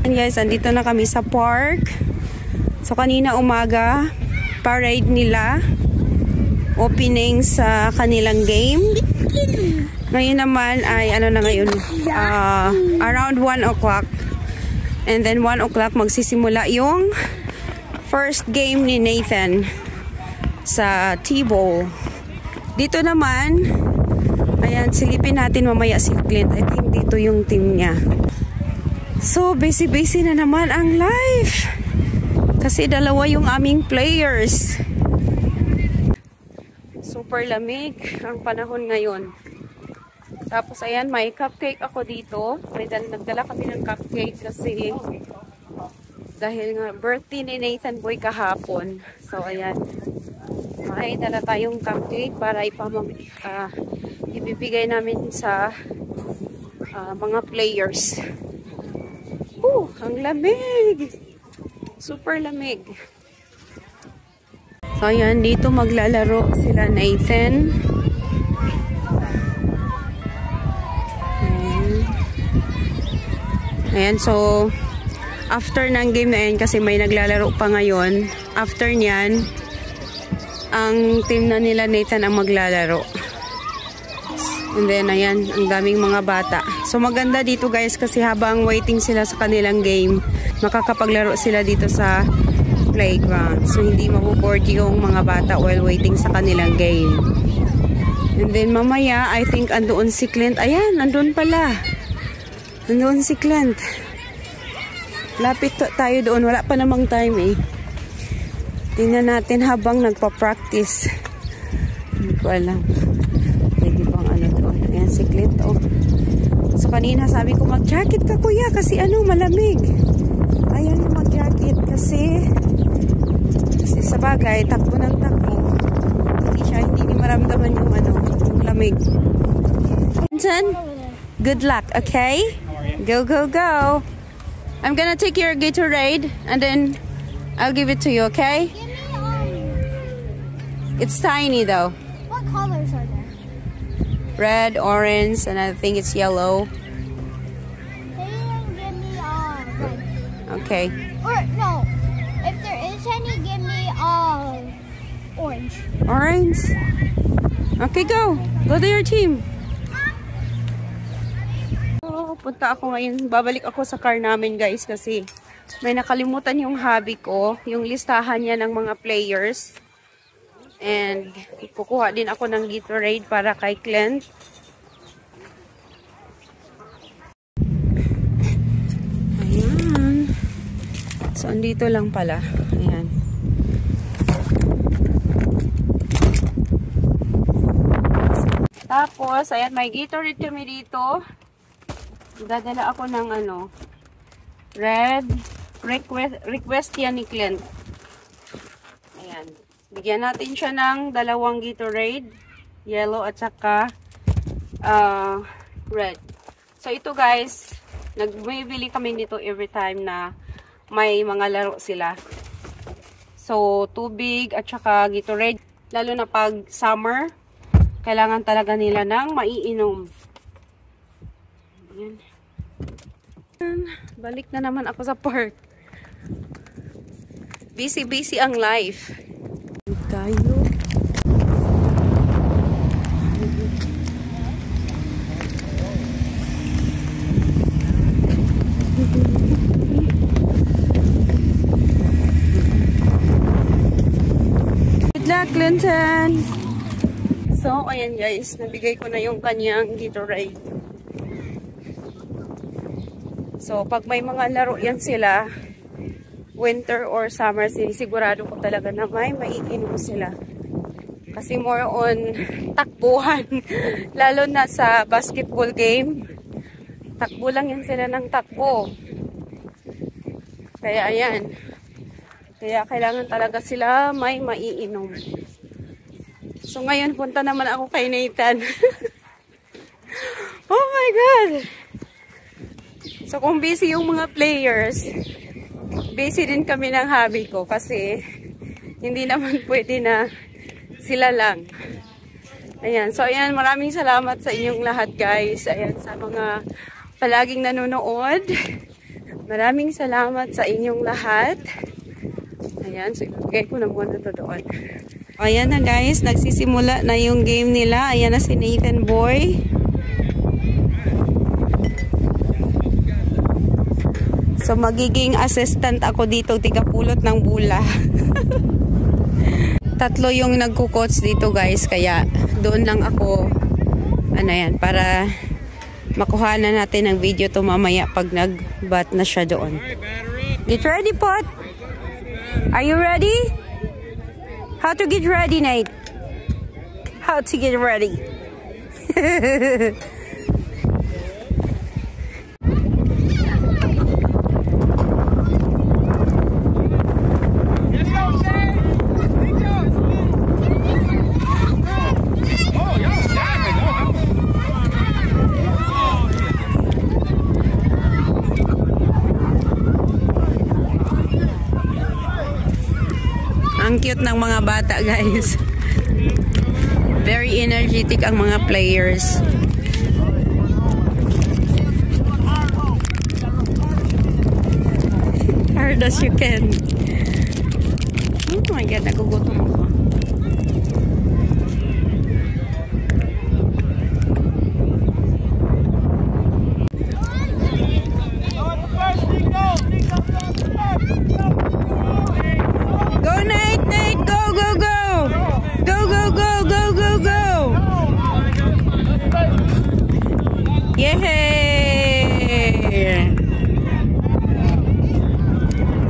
And guys, andito na kami sa park. So kanina umaga, parade nila. Opening sa kanilang game. Ngayon naman ay ano na ngayon? Around 1 o'clock. And then 1 o'clock magsisimula yung first game ni Nathan sa T-Bowl. Dito naman, ayan, silipin natin mamaya si Clint. I think dito yung team niya. So, busy-busy na naman ang life. Kasi dalawa yung aming players. Super lamig ang panahon ngayon. Tapos, ayan, may cupcake ako dito. Nagdala kami ng cupcake kasi dahil nga birthday ni Nathan Boy kahapon. So, ayan. May dala tayong cupcake para ibibigay namin sa mga players. Ang lamig! Super lamig. So, ayan, dito maglalaro sila Nathan. Ayan, so, after ng game na yan, kasi may naglalaro pa ngayon, after nyan, ang team na nila Nathan ang maglalaro. And then, ayan, ang daming mga bata. So, maganda dito guys, kasi habang waiting sila sa kanilang game, makakapaglaro sila dito sa playground. So, hindi maboboard yung mga bata while waiting sa kanilang game. And then, mamaya, I think andoon si Clint. Ayan, andun pala. Andoon si Clint. Lapit tayo doon. Wala pa namang time eh. Tingnan natin habang nagpa-practice. Hindi ko alam. Pwede bang ano doon. Ayan si Clint. Oh. So kanina sabi ko mag-jacket ka kuya kasi ano malamig. Ayan mag-jacket kasi sa bagay takbo ng takbo. Hindi maramdaman yung ano, yung lamig. Vincent, good luck, okay? Go, go, go. I'm gonna take your Gatorade and then I'll give it to you, okay? It's tiny though. What colors are there? Red, orange, and I think it's yellow. They didn't give me red. Okay. Or no, if there is any, give me orange. Orange? Okay, go. Go to your team. Oh, punta ako ngayon. Babalik ako sa car namin guys kasi may nakalimutan yung hubby ko. Yung listahan niya ng mga players. And kukuha din ako ng Gatorade para kay Clint. Ayan. So, andito lang pala. Ayan. Tapos, ayan, may Gatorade kami dito. Dadala ako ng ano, red. Request yan ni Clint. Ayan. Bigyan natin siya ng dalawang Gatorade, yellow at saka red. So ito guys, nagbibili kami dito every time na may mga laro sila. So tubig at saka Gatorade, lalo na pag summer, kailangan talaga nila ng maiinom. Ayan. Balik na naman ako sa park. Busy ang life. Tayo. Good luck, Clinton! So, ayan guys, nabigay ko na yung kanyang Gatorade. So, pag may mga laro yan sila, winter or summer, sigurado ko talaga na may maiinom sila. Kasi more on takbuhan. Lalo na sa basketball game. Takbo lang yan sila ng takbo. Kaya ayan. Kaya kailangan talaga sila may maiinom. So ngayon punta naman ako kay Nathan. Oh my God! So kung busy yung mga players, busy din kami ng hobby ko kasi hindi naman pwede na sila lang. Ayan. So, ayan. Maraming salamat sa inyong lahat, guys. Ayan. Sa mga palaging nanonood. Maraming salamat sa inyong lahat. Ayan. So, ilagay ko na muna ito doon. Ayan na, guys. Nagsisimula na yung game nila. Ayan na si Nathan Boy. So, magiging assistant ako dito. Tigapulot ng bula. Tatlo yung nagko-coach dito, guys, kaya doon lang ako para makuha na natin ang video to mamaya pag nag-bat na siya doon. Get ready, Pot! Are you ready? How to get ready, Nate? How to get ready? Ang cute ng mga bata, guys. Very energetic ang mga players. Hard as you can. Oh my God, nagugutom ako. Go, Nate! Nate! Go, go, go! Go, go, go, go, go, go! Yay!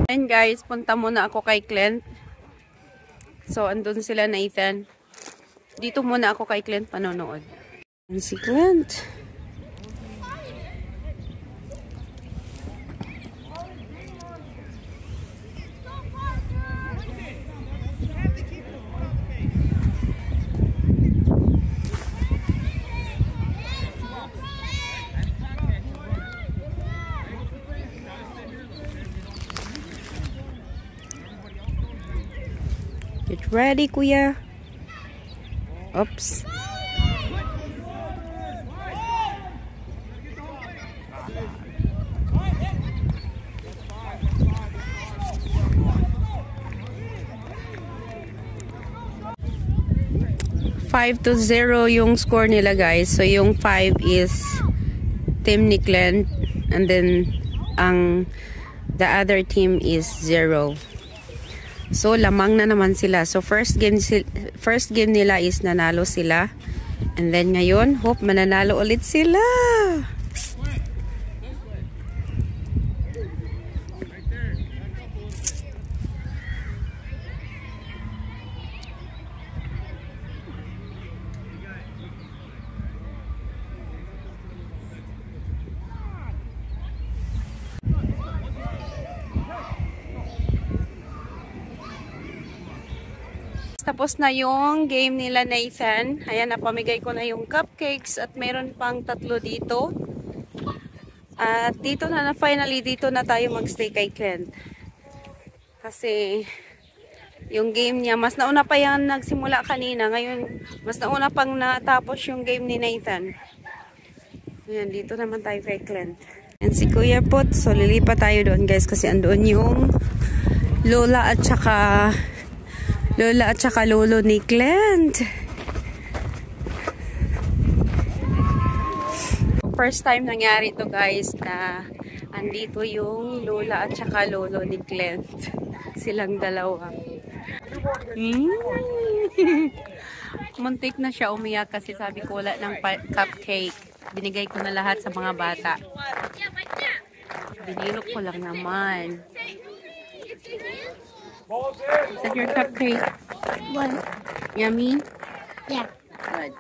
And guys, punta muna ako kay Clint. So, andun sila, Nathan. Dito muna ako kay Clint panonood. And si Clint. Get ready, kuya. Oops. Five to 0 yung score nila, guys. So yung 5 is team ni Clint, and then the other team is 0. So, lamang na naman sila. So, first game nila is nanalo sila. And then, ngayon, hope mananalo ulit sila. Tapos na yung game nila, Nathan. Ayan, napamigay ko na yung cupcakes at meron pang 3 dito. At dito na finally, dito na tayo magstay kay Clint. Kasi yung game niya, mas nauna pa yan nagsimula kanina. Ngayon, mas nauna pang natapos yung game ni Nathan. Ayan, dito naman tayo kay Clint. Ayan si Kuya Pot. So, lilipat tayo doon, guys, kasi andoon yung lola at saka lolo ni Clint. First time nangyari to, guys, na andito yung lola at saka lolo ni Clint. Silang dalawa. Muntik na siya umiyak kasi sabi ko wala ng cupcake. Binigay ko na lahat sa mga bata. Binilok ko lang naman. Is that your cupcake? One. Yummy? Yeah. Good.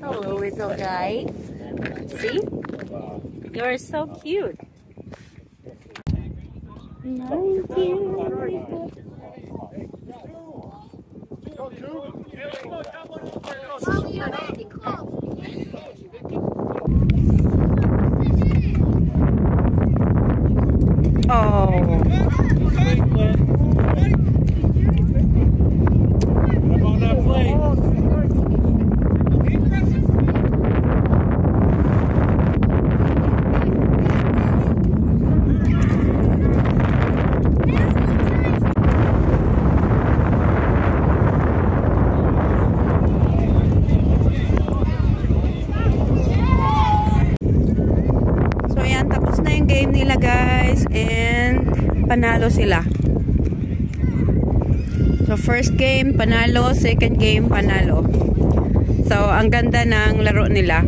Hello, little guy. See? You're so cute. Thank you. Nila guys, and panalo sila. So first game panalo, second game panalo. So ang ganda ng laro nila.